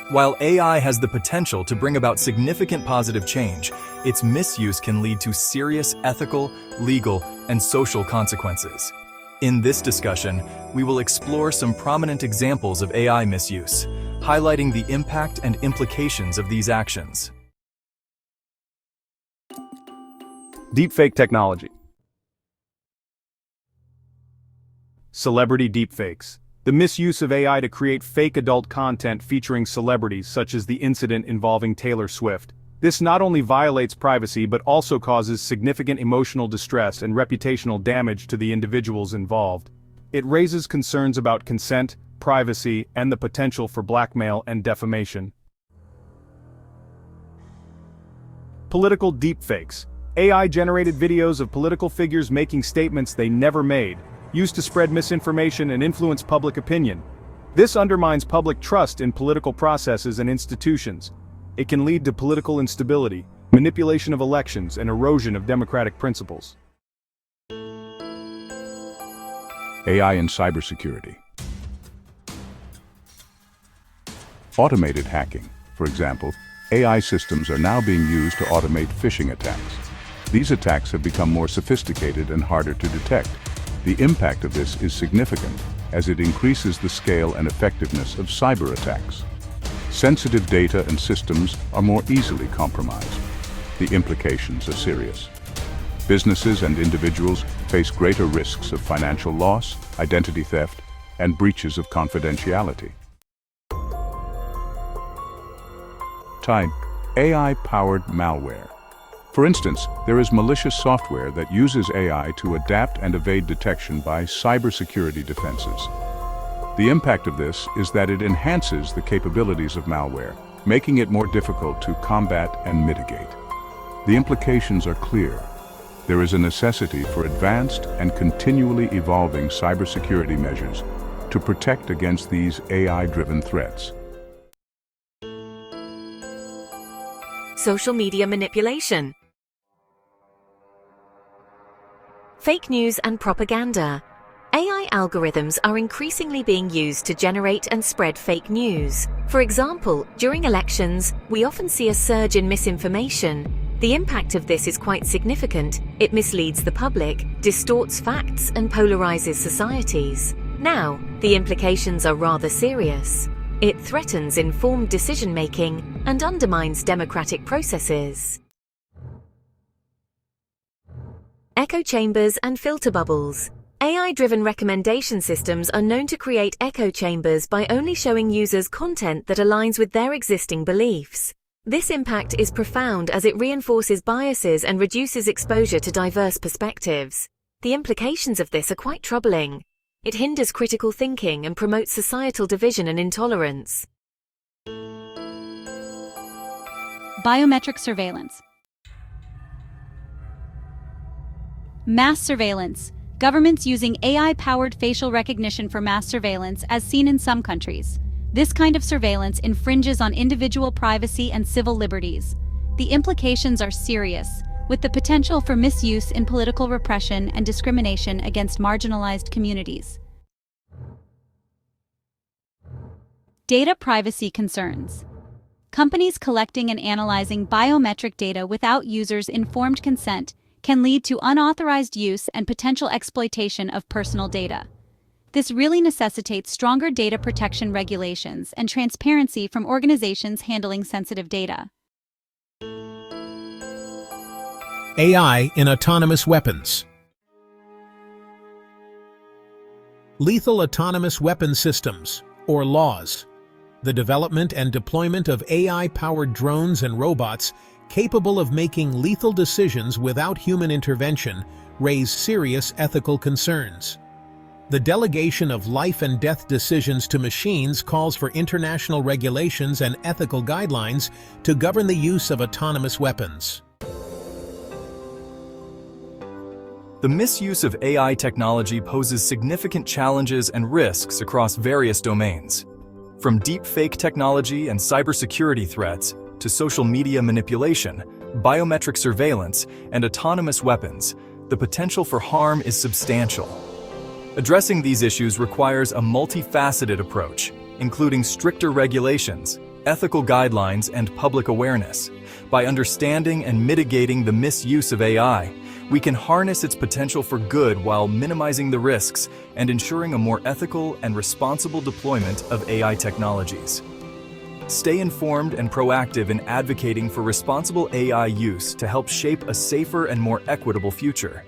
While AI has the potential to bring about significant positive change, its misuse can lead to serious ethical, legal, and social consequences. In this discussion, we will explore some prominent examples of AI misuse, highlighting the impact and implications of these actions. Deepfake technology. Celebrity deepfakes. The misuse of AI to create fake adult content featuring celebrities, such as the incident involving Taylor Swift. This not only violates privacy but also causes significant emotional distress and reputational damage to the individuals involved. It raises concerns about consent, privacy, and the potential for blackmail and defamation. Political deepfakes. AI-generated videos of political figures making statements they never made, used to spread misinformation and influence public opinion. This undermines public trust in political processes and institutions. It can lead to political instability, manipulation of elections, and erosion of democratic principles. AI and cybersecurity. Automated hacking. For example, AI systems are now being used to automate phishing attacks. These attacks have become more sophisticated and harder to detect. The impact of this is significant, as it increases the scale and effectiveness of cyber attacks. Sensitive data and systems are more easily compromised. The implications are serious. Businesses and individuals face greater risks of financial loss, identity theft, and breaches of confidentiality. Type: AI-powered malware. For instance, there is malicious software that uses AI to adapt and evade detection by cybersecurity defenses. The impact of this is that it enhances the capabilities of malware, making it more difficult to combat and mitigate. The implications are clear. There is a necessity for advanced and continually evolving cybersecurity measures to protect against these AI-driven threats. Social media manipulation. Fake news and propaganda. AI algorithms are increasingly being used to generate and spread fake news. For example, during elections, we often see a surge in misinformation. The impact of this is quite significant. It misleads the public, distorts facts, and polarizes societies. Now, the implications are rather serious. It threatens informed decision-making and undermines democratic processes. Echo chambers and filter bubbles. AI-driven recommendation systems are known to create echo chambers by only showing users content that aligns with their existing beliefs. This impact is profound as it reinforces biases and reduces exposure to diverse perspectives. The implications of this are quite troubling. It hinders critical thinking and promotes societal division and intolerance. Biometric surveillance. Mass surveillance. Governments using AI-powered facial recognition for mass surveillance, as seen in some countries. This kind of surveillance infringes on individual privacy and civil liberties. The implications are serious, with the potential for misuse in political repression and discrimination against marginalized communities. Data privacy concerns. Companies collecting and analyzing biometric data without users' informed consent can lead to unauthorized use and potential exploitation of personal data. This really necessitates stronger data protection regulations and transparency from organizations handling sensitive data. AI in autonomous weapons. Lethal autonomous weapon systems, or LAWS. The development and deployment of AI-powered drones and robots capable of making lethal decisions without human intervention raise serious ethical concerns. The delegation of life and death decisions to machines calls for international regulations and ethical guidelines to govern the use of autonomous weapons. The misuse of AI technology poses significant challenges and risks across various domains. From deepfake technology and cybersecurity threats to social media manipulation, biometric surveillance, and autonomous weapons, the potential for harm is substantial. Addressing these issues requires a multifaceted approach, including stricter regulations, ethical guidelines, and public awareness. By understanding and mitigating the misuse of AI, we can harness its potential for good while minimizing the risks and ensuring a more ethical and responsible deployment of AI technologies. Stay informed and proactive in advocating for responsible AI use to help shape a safer and more equitable future.